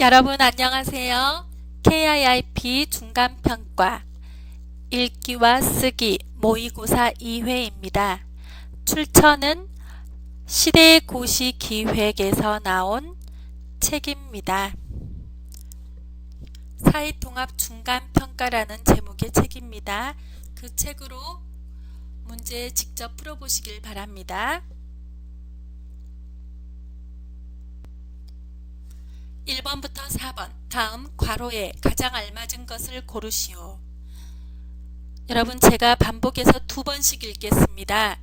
여러분 안녕하세요. KIIP 중간평가 읽기와 쓰기 모의고사 2회입니다. 출처는 시대고시기획에서 나온 책입니다. 사회통합 중간평가라는 제목의 책입니다. 그 책으로 문제 직접 풀어보시길 바랍니다. 1번부터 4번 다음 괄호에 가장 알맞은 것을 고르시오. 여러분 제가 반복해서 2번씩 읽겠습니다.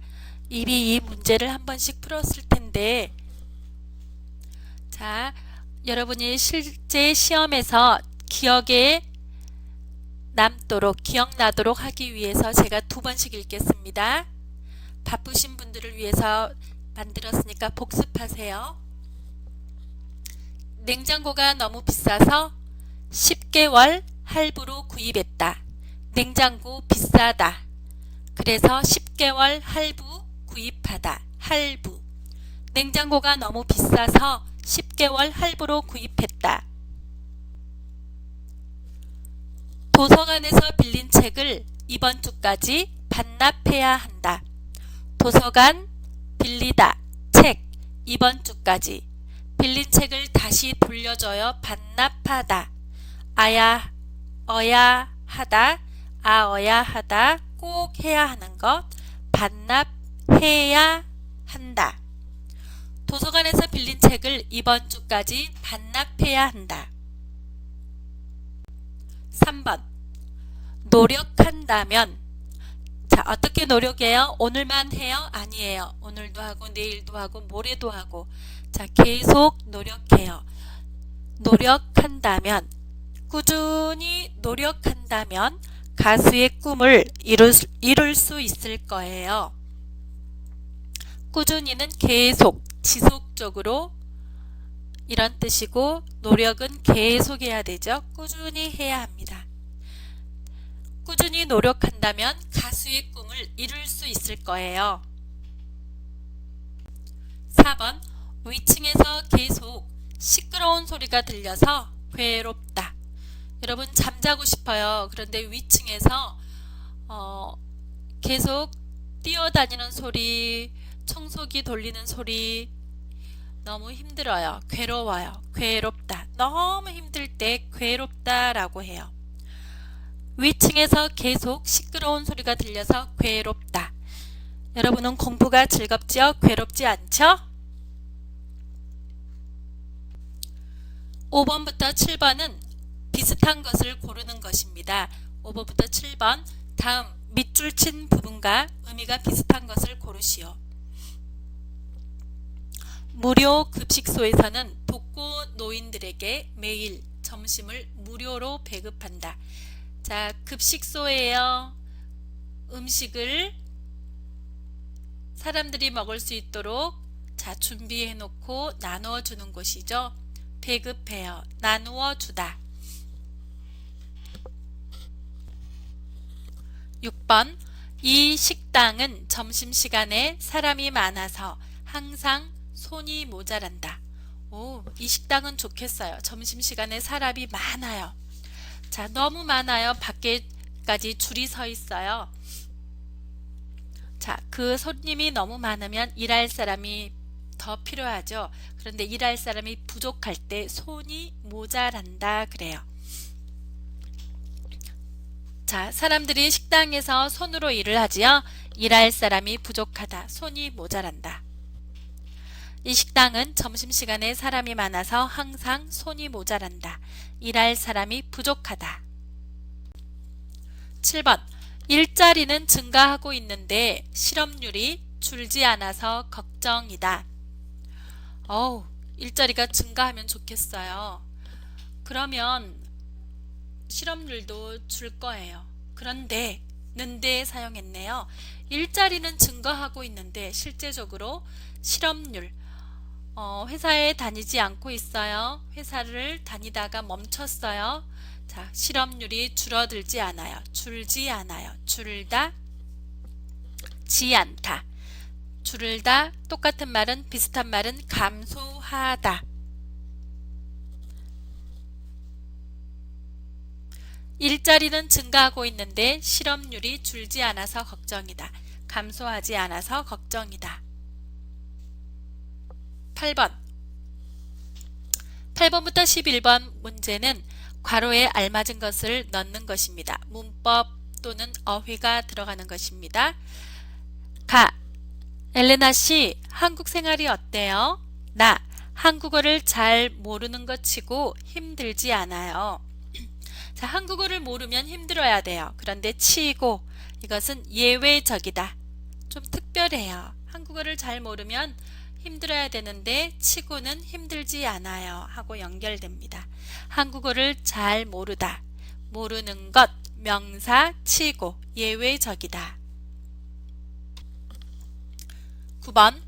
이미 이 문제를 한 번씩 풀었을 텐데 자, 여러분이 실제 시험에서 기억에 남도록 기억나도록 하기 위해서 제가 2번씩 읽겠습니다. 바쁘신 분들을 위해서 만들었으니까 복습하세요. 냉장고가 너무 비싸서 10개월 할부로 구입했다. 냉장고 비싸다. 그래서 10개월 할부 구입하다. 할부. 냉장고가 너무 비싸서 10개월 할부로 구입했다. 도서관에서 빌린 책을 이번 주까지 반납해야 한다. 도서관 빌리다. 책 이번 주까지. 빌린 책을 다시 돌려줘요. 반납하다. 아야, 어야 하다. 아어야 하다. 꼭 해야 하는 것. 반납해야 한다. 도서관에서 빌린 책을 이번 주까지 반납해야 한다. 3번 노력한다면 자, 어떻게 노력해요? 오늘만 해요? 아니에요. 오늘도 하고 내일도 하고 모레도 하고 자, 계속 노력해요. 노력한다면 꾸준히 노력한다면 가수의 꿈을 이룰 수 있을 거예요. 꾸준히는 계속 지속적으로 이런 뜻이고 노력은 계속 해야 되죠. 꾸준히 해야 합니다. 꾸준히 노력한다면 가수의 꿈을 이룰 수 있을 거예요. 4번 위층에서 계속 시끄러운 소리가 들려서 괴롭다. 여러분 잠자고 싶어요. 그런데 위층에서 계속 뛰어다니는 소리, 청소기 돌리는 소리 너무 힘들어요. 괴로워요. 괴롭다. 너무 힘들 때 괴롭다 라고 해요. 위층에서 계속 시끄러운 소리가 들려서 괴롭다. 여러분은 공부가 즐겁지요? 괴롭지 않죠? 5번부터 7번은 비슷한 것을 고르는 것입니다. 5번부터 7번 다음 밑줄 친 부분과 의미가 비슷한 것을 고르시오. 무료 급식소에서는 독거 노인들에게 매일 점심을 무료로 배급한다. 자, 급식소예요. 음식을 사람들이 먹을 수 있도록 자, 준비해 놓고 나누어 주는 곳이죠. 배급해요. 나누어 주다. 6번 이 식당은 점심시간에 사람이 많아서 항상 손이 모자란다. 오, 이 식당은 좋겠어요. 점심시간에 사람이 많아요. 자, 너무 많아요. 밖에까지 줄이 서 있어요. 자, 그 손님이 너무 많으면 일할 사람이 더 필요하죠. 그런데 일할 사람이 부족할 때 손이 모자란다 그래요. 자, 사람들이 식당에서 손으로 일을 하지요. 일할 사람이 부족하다. 손이 모자란다. 이 식당은 점심시간에 사람이 많아서 항상 손이 모자란다. 일할 사람이 부족하다. 7번 일자리는 증가하고 있는데 실업률이 줄지 않아서 걱정이다. 일자리가 증가하면 좋겠어요. 그러면 실업률도 줄 거예요. 그런데 는데 사용했네요. 일자리는 증가하고 있는데 실제적으로 실업률 회사에 다니지 않고 있어요. 회사를 다니다가 멈췄어요. 자, 실업률이 줄어들지 않아요. 줄지 않아요. 줄다, 지 않다. 줄다 똑같은 말은 비슷한 말은 감소하다. 일자리는 증가하고 있는데 실업률이 줄지 않아서 걱정이다. 감소하지 않아서 걱정이다. 8번. 8번부터 11번 문제는 괄호에 알맞은 것을 넣는 것입니다. 문법 또는 어휘가 들어가는 것입니다. 가. 엘레나 씨, 한국 생활이 어때요? 나. 한국어를 잘 모르는 것 치고 힘들지 않아요. 자, 한국어를 모르면 힘들어야 돼요. 그런데 치고 이것은 예외적이다. 좀 특별해요. 한국어를 잘 모르면 힘들어야 되는데 치고는 힘들지 않아요 하고 연결됩니다. 한국어를 잘 모르다. 모르는 것, 명사, 치고, 예외적이다. 9번.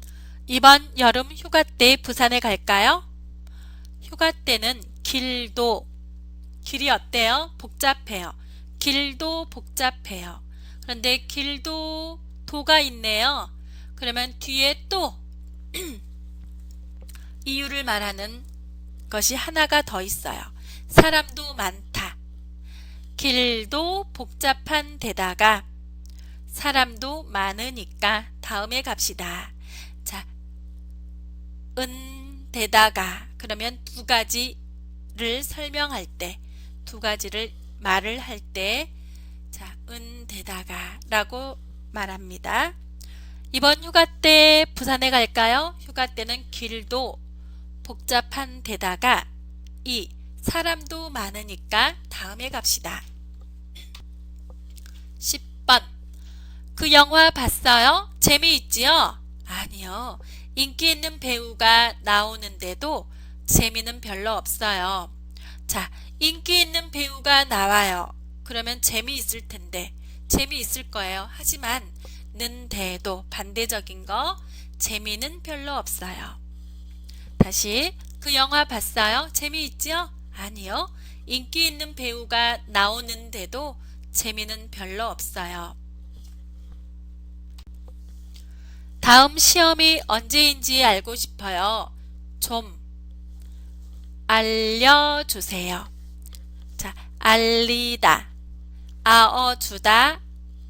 이번 여름 휴가 때 부산에 갈까요? 휴가 때는 길이 어때요? 복잡해요. 길도 복잡해요. 그런데 길도 도가 있네요. 그러면 뒤에 또 이유를 말하는 것이 하나가 더 있어요. 사람도 많다. 길도 복잡한 데다가 사람도 많으니까 다음에 갑시다. 자, 데다가 그러면 두 가지를 설명할 때, 두 가지를 말을 할 때, 자, 데다가 라고 말합니다. 이번 휴가 때 부산에 갈까요? 휴가 때는 길도 복잡한 데다가 사람도 많으니까 다음에 갑시다. 10번. 그 영화 봤어요? 재미있지요? 아니요. 인기 있는 배우가 나오는데도 재미는 별로 없어요. 자, 인기 있는 배우가 나와요. 그러면 재미있을 텐데, 재미있을 거예요. 하지만 는데도 반대적인 거, 재미는 별로 없어요. 다시, 그 영화 봤어요? 재미있지요? 아니요. 인기 있는 배우가 나오는데도 재미는 별로 없어요. 다음 시험이 언제인지 알고 싶어요. 좀 알려주세요. 자, 알리다, 아어주다,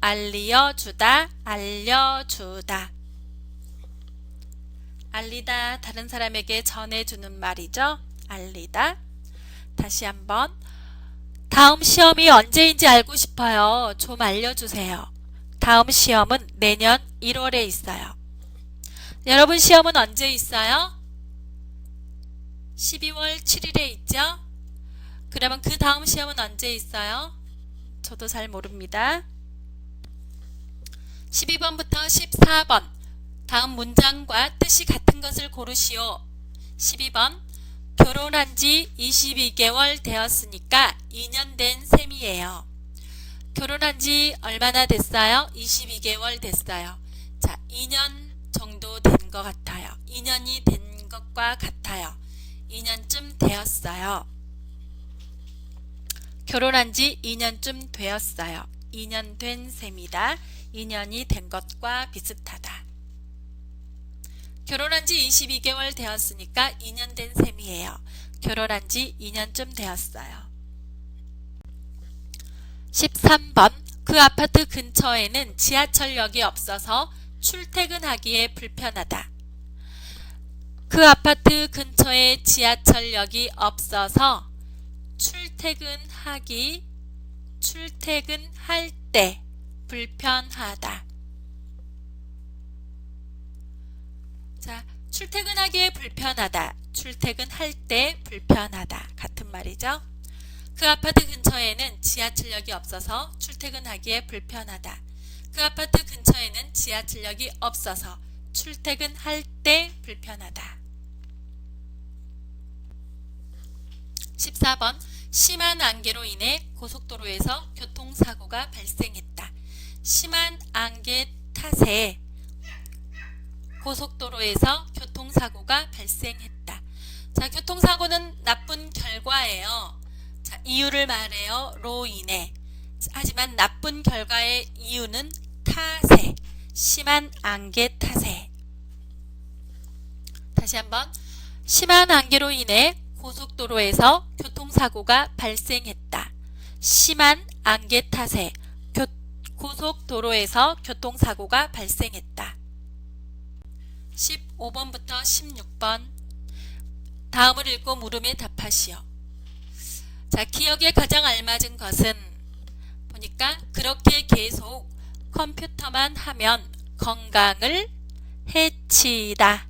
알려주다, 알려주다. 알리다, 다른 사람에게 전해주는 말이죠. 알리다. 다시 한번. 다음 시험이 언제인지 알고 싶어요. 좀 알려주세요. 다음 시험은 내년 1월에 있어요. 여러분 시험은 언제 있어요? 12월 7일에 있죠? 그러면 그 다음 시험은 언제 있어요? 저도 잘 모릅니다. 12번부터 14번. 다음 문장과 뜻이 같은 것을 고르시오. 12번. 결혼한 지 22개월 되었으니까 2년 된 셈이에요. 결혼한 지 얼마나 됐어요? 22개월 됐어요. 자, 2년 정도 된 것 같아요. 2년이 된 것과 같아요. 2년쯤 되었어요. 결혼한 지 2년쯤 되었어요. 2년 된 셈이다. 2년이 된 것과 비슷하다. 결혼한 지 22개월 되었으니까 2년 된 셈이에요. 결혼한 지 2년쯤 되었어요. 13번. 그 아파트 근처에는 지하철역이 없어서 출퇴근하기에 불편하다. 그 아파트 근처에 지하철역이 없어서 출퇴근할 때 불편하다. 자, 출퇴근하기에 불편하다. 출퇴근할 때 불편하다. 같은 말이죠. 그 아파트 근처에는 지하철역이 없어서 출퇴근하기에 불편하다. 그 아파트 근처에는 지하철역이 없어서 출퇴근할 때 불편하다. 14번. 심한 안개로 인해 고속도로에서 교통사고가 발생했다. 심한 안개 탓에 고속도로에서 교통사고가 발생했다. 자, 교통사고는 나쁜 결과예요. 자, 이유를 말해요. 로 인해. 하지만 나쁜 결과의 이유는 탓에, 심한 안개 탓에. 다시 한번. 심한 안개로 인해 고속도로에서 교통사고가 발생했다. 심한 안개 탓에 고속도로에서 교통사고가 발생했다. 15번부터 16번 다음을 읽고 물음에 답하시오. 자, 기억에 가장 알맞은 것은 보니까 그렇게 계속 컴퓨터만 하면 건강을 해치다.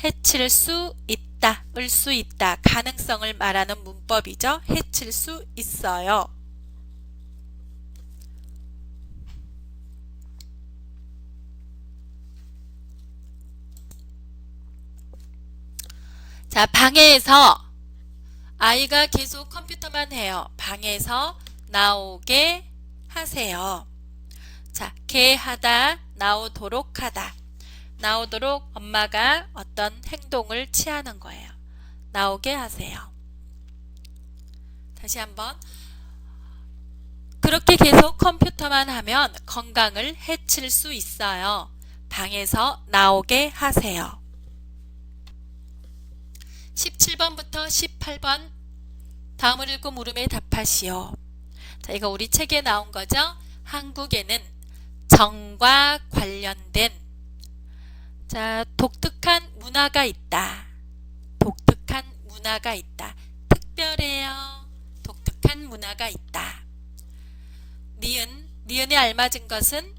해칠 수 있다, 을 수 있다, 가능성을 말하는 문법이죠. 해칠 수 있어요. 자, 방해해서 아이가 계속 컴퓨터만 해요. 방에서 나오게 하세요. 자, 개하다, 나오도록 하다. 나오도록 엄마가 어떤 행동을 취하는 거예요. 나오게 하세요. 다시 한번. 그렇게 계속 컴퓨터만 하면 건강을 해칠 수 있어요. 방에서 나오게 하세요. 17번부터 18번 다음을 읽고 물음에 답하시오. 자, 이거 우리 책에 나온 거죠. 한국에는 정과 관련된 독특한 문화가 있다. 독특한 문화가 있다. 특별해요. 독특한 문화가 있다. 니은에 알맞은 것은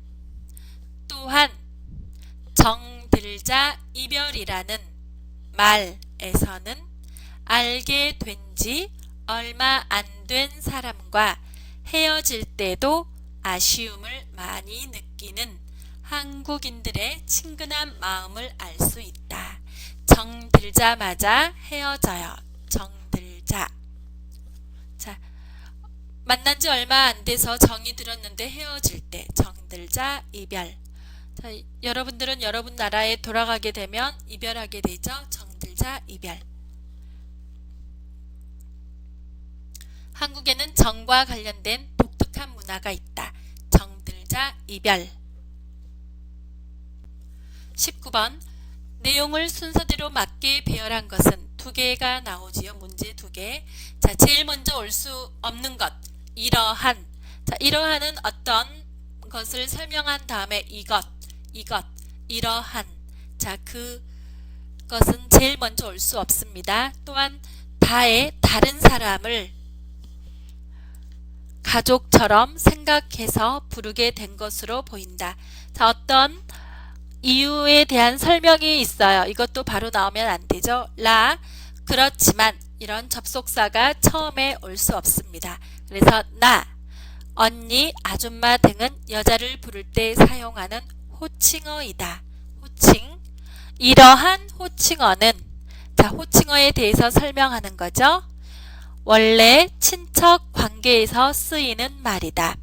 또한 정들자 이별이라는 말에서는 알게 된 지 얼마 안 된 사람과 헤어질 때도 아쉬움을 많이 느끼는 한국인들의 친근한 마음을 알 수 있다. 정들자마자 헤어져요. 정들자. 자, 만난 지 얼마 안 돼서 정이 들었는데 헤어질 때 정들자 이별. 자, 여러분들은 여러분 나라에 돌아가게 되면 이별하게 되죠. 정들자 이별. 한국에는 정과 관련된 독특한 문화가 있다. 정들자 이별. 19번 내용을 순서대로 맞게 배열한 것은 두 개가 나오지요. 문제 두 개. 자, 제일 먼저 올 수 없는 것. 이러한. 자, 이러한은 어떤 것을 설명한 다음에 이것, 이러한. 자, 그것은 제일 먼저 올 수 없습니다. 또한 다의 다른 사람을 가족처럼 생각해서 부르게 된 것으로 보인다. 자, 어떤 이유에 대한 설명이 있어요. 이것도 바로 나오면 안 되죠. 그렇지만 이런 접속사가 처음에 올 수 없습니다. 그래서 언니, 아줌마 등은 여자를 부를 때 사용하는 호칭어이다. 호칭. 이러한 호칭어는 호칭어에 대해서 설명하는 거죠. 원래 친척 관계에서 쓰이는 말이다.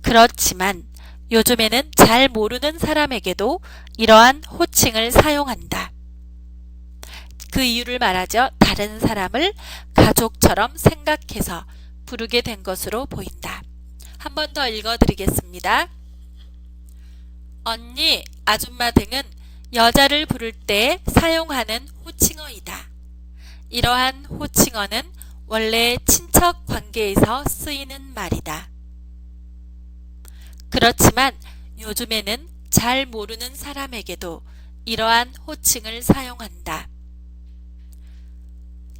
그렇지만 요즘에는 잘 모르는 사람에게도 이러한 호칭을 사용한다. 그 이유를 말하죠. 다른 사람을 가족처럼 생각해서 부르게 된 것으로 보인다. 한 번 더 읽어드리겠습니다. 언니, 아줌마 등은 여자를 부를 때 사용하는 호칭어이다. 이러한 호칭어는 원래 친척 관계에서 쓰이는 말이다. 그렇지만 요즘에는 잘 모르는 사람에게도 이러한 호칭을 사용한다.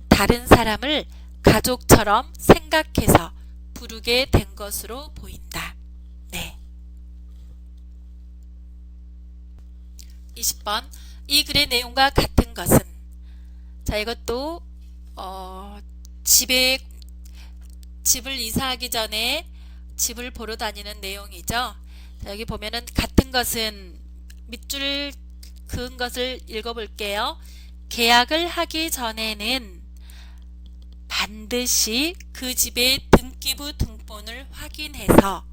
다른 사람을 가족처럼 생각해서 부르게 된 것으로 보인다. 네. 20번 이 글의 내용과 같은 것은 이것도 집을 이사하기 전에 집을 보러 다니는 내용이죠. 자, 여기 보면은 같은 것은 밑줄 그은 것을 읽어볼게요. 계약을 하기 전에는 반드시 그 집의 등기부 등본을 확인해서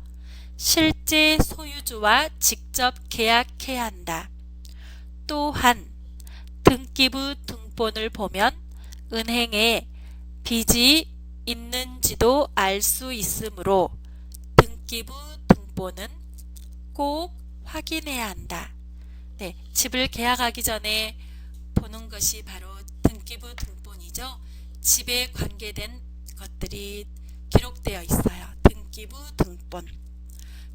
실제 소유주와 직접 계약해야 한다. 또한 등기부 등본을 보면 은행에 빚이 있는지도 알 수 있으므로 등기부 등본은 꼭 확인해야 한다. 네, 집을 계약하기 전에 보는 것이 바로 등기부 등본이죠. 집에 관계된 것들이 기록되어 있어요. 등기부 등본.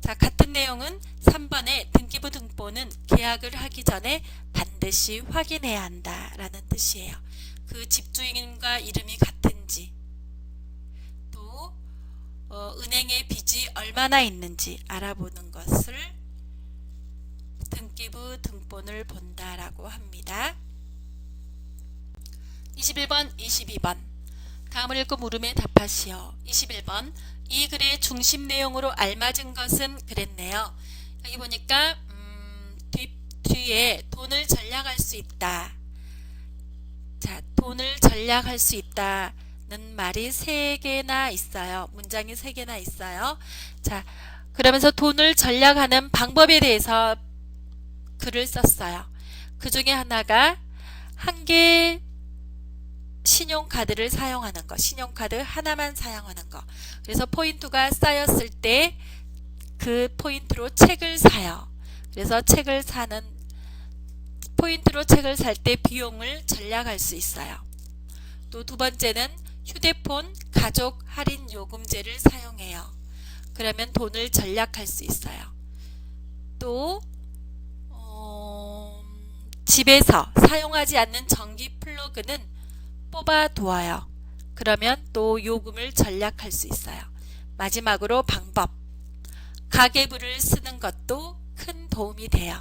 자, 같은 내용은 3번에 등기부 등본은 계약을 하기 전에 반드시 확인해야 한다라는 뜻이에요. 그 집주인과 이름이 같은지, 또 은행에 빚이 얼마나 있는지 알아보는 것을 등기부 등본을 본다라고 합니다. 21번, 22번. 다음을 읽고 물음에 답하시오. 21번. 이 글의 중심 내용으로 알맞은 것은 그랬네요. 여기 보니까 뒤에 돈을 절약할 수 있다. 자, 돈을 절약할 수 있다는 말이 3개나 있어요. 문장이 3개나 있어요. 자, 그러면서 돈을 절약하는 방법에 대해서 글을 썼어요. 그 중에 하나가 한 개 신용카드를 사용하는 거, 신용카드 하나만 사용하는 거. 그래서 포인트가 쌓였을 때 그 포인트로 책을 사요. 그래서 책을 사는, 포인트로 책을 살 때 비용을 절약할 수 있어요. 또 두 번째는 휴대폰 가족 할인 요금제를 사용해요. 그러면 돈을 절약할 수 있어요. 또 집에서 사용하지 않는 전기 플러그는 뽑아 두어요. 그러면 또 요금을 절약할 수 있어요. 마지막으로 방법. 가계부를 쓰는 것도 큰 도움이 돼요.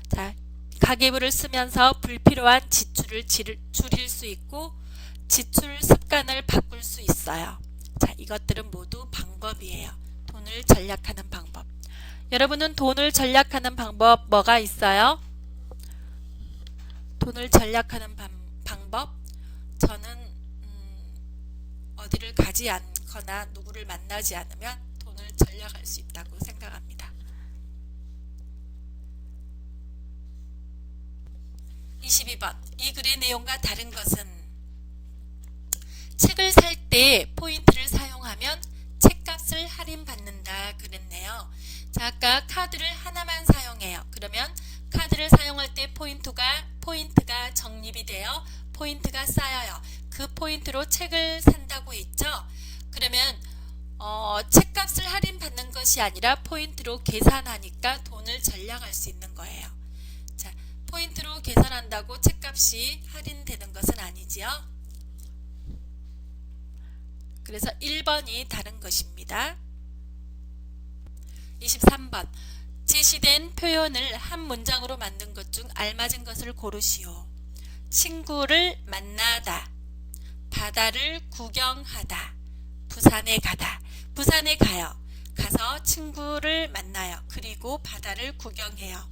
자, 가계부를 쓰면서 불필요한 지출을 줄일 수 있고 지출 습관을 바꿀 수 있어요. 자, 이것들은 모두 방법이에요. 돈을 절약하는 방법. 여러분은 돈을 절약하는 방법 뭐가 있어요? 돈을 절약하는 방법? 저는 어디를 가지 않거나 누구를 만나지 않으면 돈을 절약할 수 있다고 생각합니다. 22번. 이 글의 내용과 다른 것은 책을 살 때 포인트를 사용하면 책값을 할인받는다 그랬네요. 자, 아까 카드를 하나만 사용해요. 그러면 카드를 사용할 때 포인트가 적립이 되어 포인트가 쌓여요. 그 포인트로 책을 산다고 했죠. 그러면 책값을 할인받는 것이 아니라 포인트로 계산하니까 돈을 절약할 수 있는 거예요. 자, 포인트로 계산한다고 책값이 할인되는 것은 아니지요. 그래서 1번이 다른 것입니다. 23번. 제시된 표현을 한 문장으로 만든 것 중 알맞은 것을 고르시오. 친구를 만나다, 바다를 구경하다, 부산에 가다. 부산에 가요. 가서 친구를 만나요. 그리고 바다를 구경해요.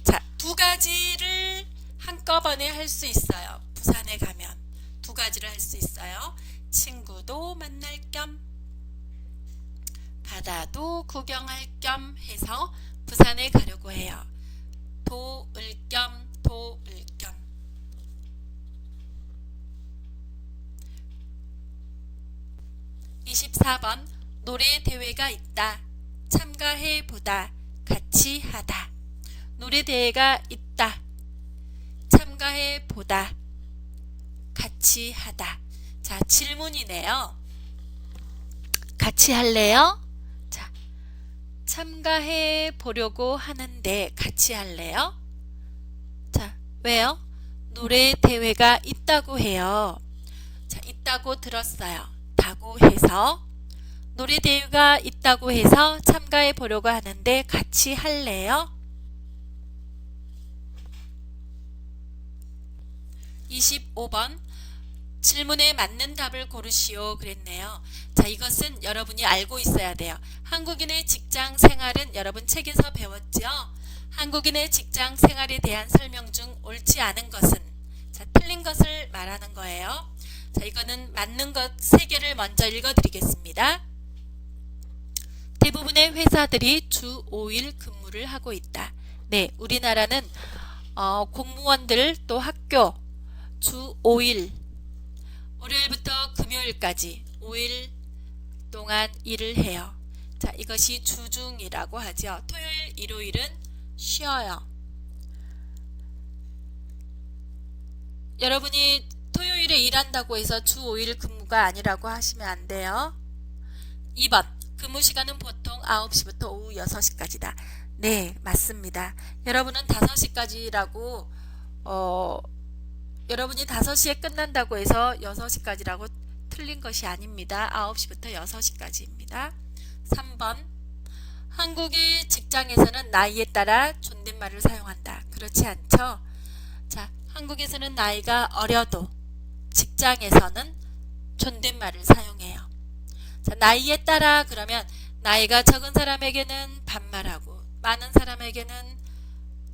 자, 두 가지를 한꺼번에 할 수 있어요. 부산에 가면 두 가지를 할 수 있어요. 친구도 만날 겸 바다도 구경할 겸 해서 부산에 가려고 해요. 도을 겸. 24번. 노래 대회가 있다. 참가해 보다. 같이 하다. 노래 대회가 있다. 참가해 보다. 같이 하다. 자, 질문이네요. 같이 할래요? 자, 참가해 보려고 하는데 같이 할래요? 자, 왜요? 노래 대회가 있다고 해요. 자, 있다고 들었어요. 다고 해서 노래 대회가 있다고 해서 참가해 보려고 하는데 같이 할래요? 25번. 질문에 맞는 답을 고르시오 그랬네요. 자, 이것은 여러분이 알고 있어야 돼요. 한국인의 직장 생활은 여러분 책에서 배웠죠? 한국인의 직장 생활에 대한 설명 중 옳지 않은 것은, 자, 틀린 것을 말하는 거예요. 자, 이거는 맞는 것 3개를 먼저 읽어드리겠습니다. 대부분의 회사들이 주 5일 근무를 하고 있다. 네, 우리나라는 공무원들 또 학교 주 5일, 월요일부터 금요일까지 5일 동안 일을 해요. 자, 이것이 주중이라고 하죠. 토요일, 일요일은 쉬어요. 여러분이 토요일에 일한다고 해서 주 5일 근무가 아니라고 하시면 안 돼요. 2번 근무 시간은 보통 9시부터 오후 6시까지다. 네, 맞습니다. 여러분은 5시까지라고 여러분이 5시에 끝난다고 해서 6시까지라고 틀린 것이 아닙니다. 9시부터 6시까지입니다. 3번 한국의 직장에서는 나이에 따라 존댓말을 사용한다. 그렇지 않죠? 자, 한국에서는 나이가 어려도 직장에서는 존댓말을 사용해요. 자, 나이에 따라 그러면 나이가 적은 사람에게는 반말하고 많은 사람에게는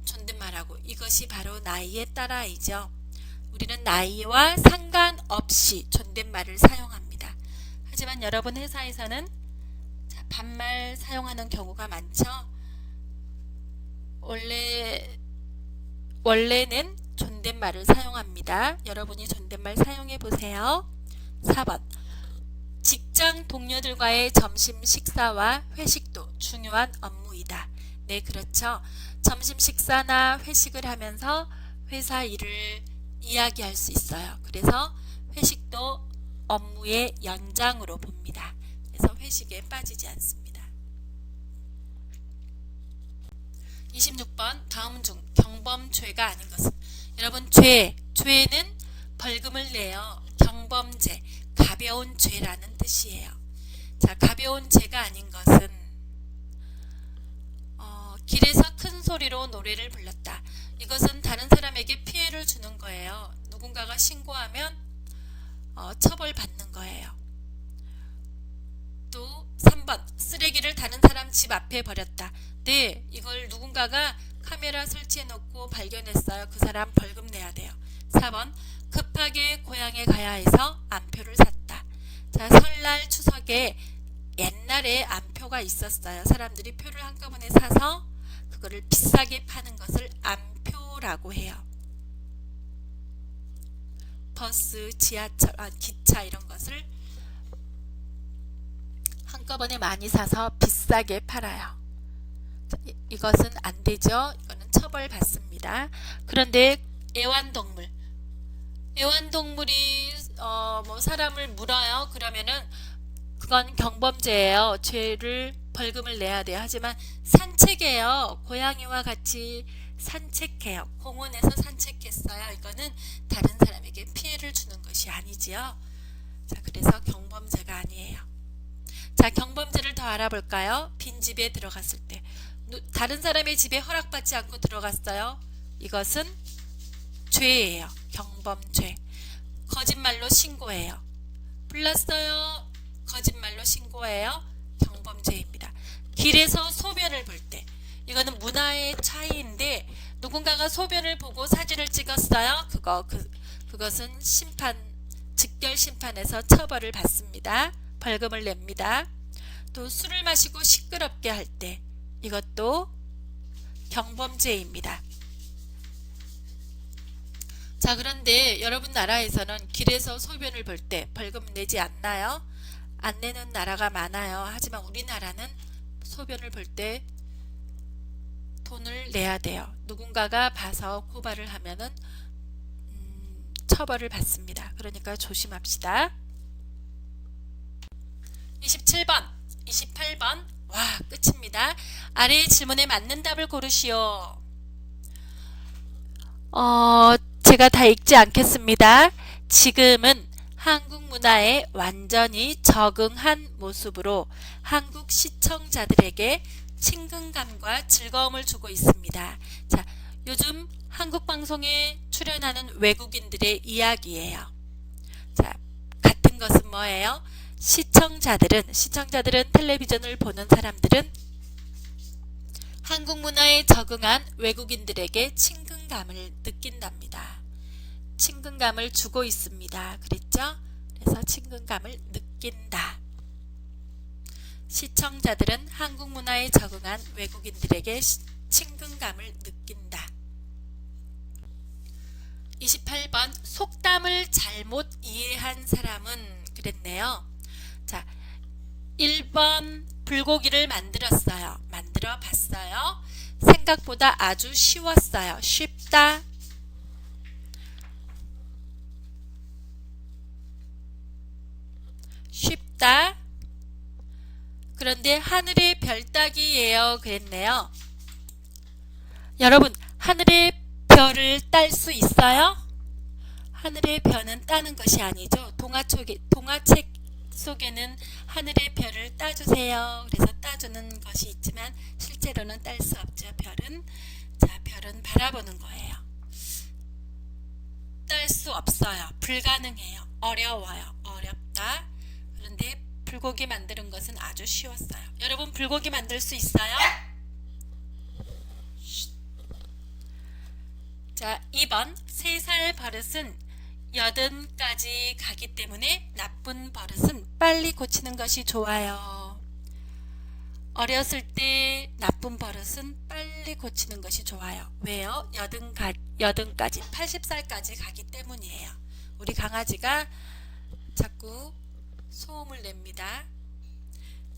존댓말하고 이것이 바로 나이에 따라이죠. 우리는 나이와 상관없이 존댓말을 사용합니다. 하지만 여러분 회사에서는 반말 사용하는 경우가 많죠. 원래는 존댓말을 사용합니다. 여러분이 존댓말 사용해 보세요. 4번 직장 동료들과의 점심 식사와 회식도 중요한 업무이다. 네, 그렇죠. 점심 식사나 회식을 하면서 회사 일을 이야기할 수 있어요. 그래서 회식도 업무의 연장으로 봅니다. 그래서 회식에 빠지지 않습니다. 26번 다음 중 경범죄가 아닌 것은 여러분 죄는 벌금을 내요. 경범죄 가벼운 죄라는 뜻이에요. 자, 가벼운 죄가 아닌 것은 길에서 큰 소리로 노래를 불렀다. 이것은 다른 사람에게 피해를 주는 거예요. 누군가가 신고하면 처벌받는 거예요. 또 3번 쓰레기를 다른 사람 집 앞에 버렸다. 네, 이걸 누군가가 카메라 설치해 놓고 발견했어요. 그 사람 벌금 내야 돼요. 4번 급하게 고향에 가야 해서 암표를 샀다. 자, 설날 추석에 옛날에 암표가 있었어요. 사람들이 표를 한꺼번에 사서 그거를 비싸게 파는 것을 암표라고 해요. 버스, 지하철, 기차 이런 것을 한꺼번에 많이 사서 비싸게 팔아요. 이것은 안 되죠. 이거는 처벌받습니다. 그런데 애완동물이 뭐 사람을 물어요. 그러면은 그건 경범죄예요. 벌금을 내야 돼요. 하지만 산책해요. 고양이와 같이 산책해요. 공원에서 산책했어요. 이거는 다른 사람에게 피해를 주는 것이 아니지요. 자, 그래서 경범죄가 아니에요. 자, 경범죄를 더 알아볼까요? 빈집에 들어갔을 때 다른 사람의 집에 허락받지 않고 들어갔어요. 이것은 죄예요. 경범죄. 거짓말로 신고해요. 불났어요. 거짓말로 신고해요. 경범죄입니다. 길에서 소변을 볼 때 이거는 문화의 차이인데 누군가가 소변을 보고 사진을 찍었어요. 그것은 직결 심판에서 처벌을 받습니다. 벌금을 냅니다. 또 술을 마시고 시끄럽게 할 때 이것도 경범죄입니다. 자, 그런데 여러분 나라에서는 길에서 소변을 볼 때 벌금 내지 않나요? 안 내는 나라가 많아요. 하지만 우리나라는 소변을 볼 때 돈을 내야 돼요. 누군가가 봐서 고발을 하면은 처벌을 받습니다. 그러니까 조심합시다. 27번, 28번. 와, 끝입니다. 아래의 질문에 맞는 답을 고르시오. 제가 다 읽지 않겠습니다. 지금은 한국 문화에 완전히 적응한 모습으로 한국 시청자들에게 친근감과 즐거움을 주고 있습니다. 자, 요즘 한국 방송에 출연하는 외국인들의 이야기예요. 자, 같은 것은 뭐예요? 시청자들은 텔레비전을 보는 사람들은 한국 문화에 적응한 외국인들에게 친근감을 느낀답니다. 친근감을 주고 있습니다. 그랬죠? 그래서 친근감을 느낀다. 시청자들은 한국 문화에 적응한 외국인들에게 친근감을 느낀다. 28번 속담을 잘못 이해한 사람은 그랬네요. 자, 1번 불고기를 만들었어요. 만들어 봤어요. 생각보다 아주 쉬웠어요. 쉽다. 그런데 하늘의 별 따기예요 그랬네요. 여러분, 하늘의 별을 딸 수 있어요? 하늘의 별은 따는 것이 아니죠. 동화책 속에는 하늘의 별을 따주세요. 그래서 따주는 것이 있지만 실제로는 딸 수 없죠. 별은. 자, 별은 바라보는 거예요. 딸 수 없어요. 불가능해요. 어려워요. 어렵다. 그런데 불고기 만드는 것은 아주 쉬웠어요. 여러분, 불고기 만들 수 있어요? 자, 2번. 3살 버릇은 80까지 가기 때문에 나쁜 버릇은 빨리 고치는 것이 좋아요. 어렸을 때 나쁜 버릇은 빨리 고치는 것이 좋아요. 왜요? 80까지, 80살까지 가기 때문이에요. 우리 강아지가 자꾸 소음을 냅니다.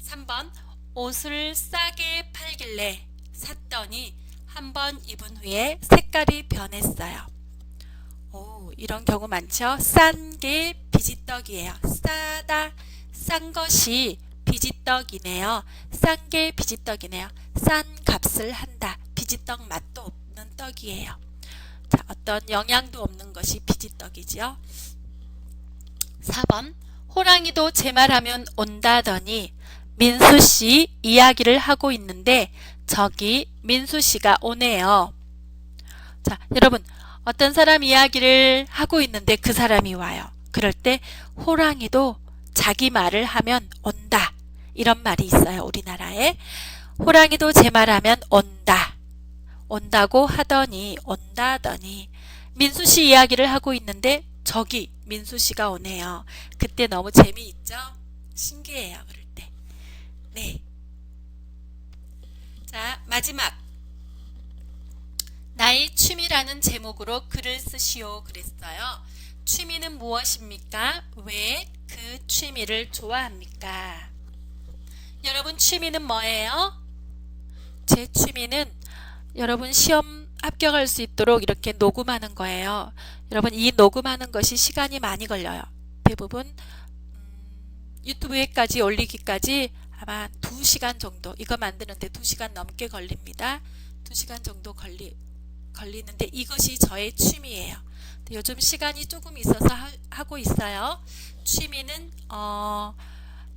3번. 옷을 싸게 팔길래 샀더니 한 번 입은 후에 색깔이 변했어요. 오, 이런 경우 많죠? 싼 게 비지떡이에요. 싼 것이 비지떡이네요. 싼 게 비지떡이네요. 싼 값을 한다. 비지떡 맛도 없는 떡이에요. 자, 어떤 영양도 없는 것이 비지떡이죠. 4번. 호랑이도 제 말하면 온다더니 민수씨 이야기를 하고 있는데 저기 민수씨가 오네요. 자, 여러분, 어떤 사람 이야기를 하고 있는데 그 사람이 와요. 그럴 때 호랑이도 자기 말을 하면 온다. 이런 말이 있어요. 우리나라에. 호랑이도 제 말하면 온다. 온다고 하더니 온다더니 민수씨 이야기를 하고 있는데 저기 민수씨가 오네요. 그때 너무 재미있죠? 신기해요. 그럴 때. 네. 자, 마지막. 나의 취미라는 제목으로 글을 쓰시오 그랬어요. 취미는 무엇입니까? 왜 그 취미를 좋아합니까? 여러분, 취미는 뭐예요? 제 취미는 여러분 시험 합격할 수 있도록 이렇게 녹음하는 거예요. 여러분, 이 녹음하는 것이 시간이 많이 걸려요. 대부분 유튜브에까지 올리기까지 아마 2시간 정도, 이거 만드는데 2시간 넘게 걸립니다. 2시간 정도 걸리는데 이것이 저의 취미예요. 요즘 시간이 조금 있어서 하고 있어요. 취미는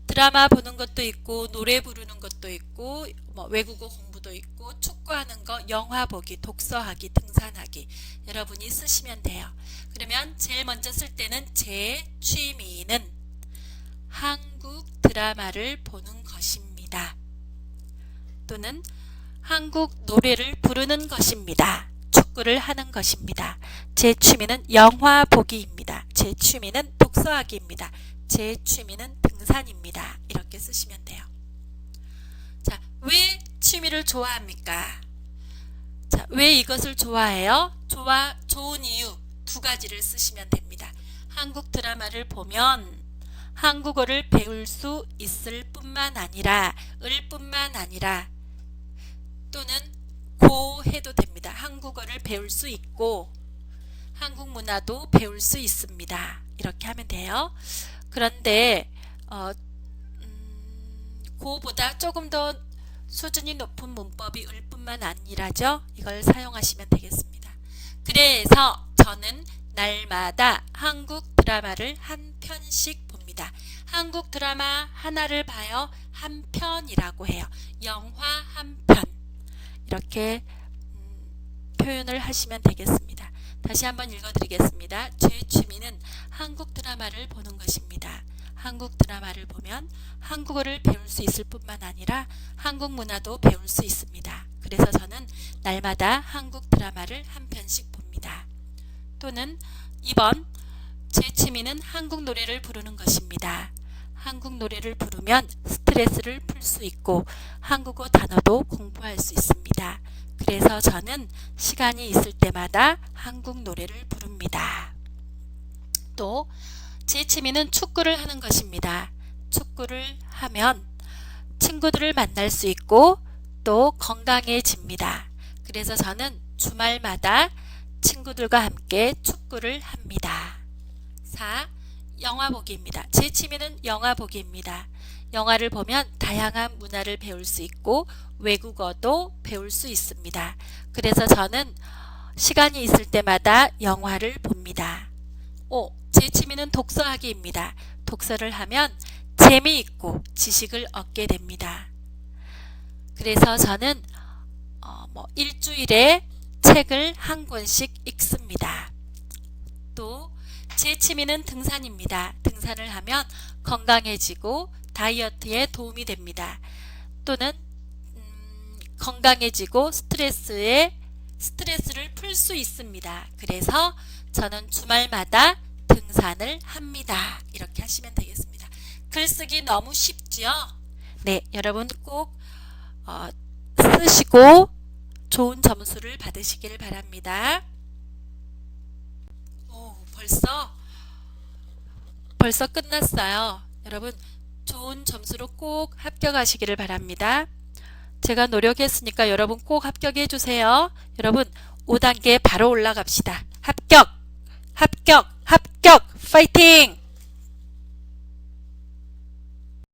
드라마 보는 것도 있고 노래 부르는 것도 있고 뭐 외국어 공부도 있고 축구하는 거, 영화 보기, 독서하기, 등산하기 여러분이 쓰시면 돼요. 그러면 제일 먼저 쓸 때는 제 취미는 한국 드라마를 보는 것입니다. 또는 한국 노래를 부르는 것입니다. 축구를 하는 것입니다. 제 취미는 영화 보기입니다. 제 취미는 독서하기입니다. 제 취미는 등산입니다. 이렇게 쓰시면 돼요. 자, 왜 취미를 좋아합니까? 자, 왜 이것을 좋아해요? 좋은 이유 2가지를 쓰시면 됩니다. 한국 드라마를 보면 한국어를 배울 수 있을 뿐만 아니라 또는 해도 됩니다. 한국어를 배울 수 있고 한국 문화도 배울 수 있습니다. 이렇게 하면 돼요. 그런데 고보다 조금 더 수준이 높은 문법이 을 뿐만 아니라죠. 이걸 사용하시면 되겠습니다. 그래서 저는 날마다 한국 드라마를 한 편씩 봅니다. 한국 드라마 하나를 봐요. 한 편이라고 해요. 영화 한 편. 이렇게 표현을 하시면 되겠습니다. 다시 한번 읽어드리겠습니다. 제 취미는 한국 드라마를 보는 것입니다. 한국 드라마를 보면 한국어를 배울 수 있을 뿐만 아니라 한국 문화도 배울 수 있습니다. 그래서 저는 날마다 한국 드라마를 한 편씩 봅니다. 또는 2번, 제 취미는 한국 노래를 부르는 것입니다. 한국 노래를 부르면 스트레스를 풀 수 있고 한국어 단어도 공부할 수 있습니다. 그래서 저는 시간이 있을 때마다 한국 노래를 부릅니다. 또 제 취미는 축구를 하는 것입니다. 축구를 하면 친구들을 만날 수 있고 또 건강해집니다. 그래서 저는 주말마다 친구들과 함께 축구를 합니다. 4. 영화 보기입니다. 제 취미는 영화 보기입니다. 영화를 보면 다양한 문화를 배울 수 있고 외국어도 배울 수 있습니다. 그래서 저는 시간이 있을 때마다 영화를 봅니다. 제 취미는 독서하기입니다. 독서를 하면 재미있고 지식을 얻게 됩니다. 그래서 저는 일주일에 책을 한 권씩 읽습니다. 또 제 취미는 등산입니다. 등산을 하면 건강해지고 다이어트에 도움이 됩니다. 또는 건강해지고 스트레스를 풀 수 있습니다. 그래서 저는 주말마다 등산을 합니다. 이렇게 하시면 되겠습니다. 글쓰기 너무 쉽죠? 네, 여러분 꼭 쓰시고 좋은 점수를 받으시길 바랍니다. 벌써 끝났어요. 여러분 좋은 점수로 꼭 합격하시기를 바랍니다. 제가 노력했으니까 여러분 꼭 합격해 주세요. 여러분 5단계 바로 올라갑시다. 합격!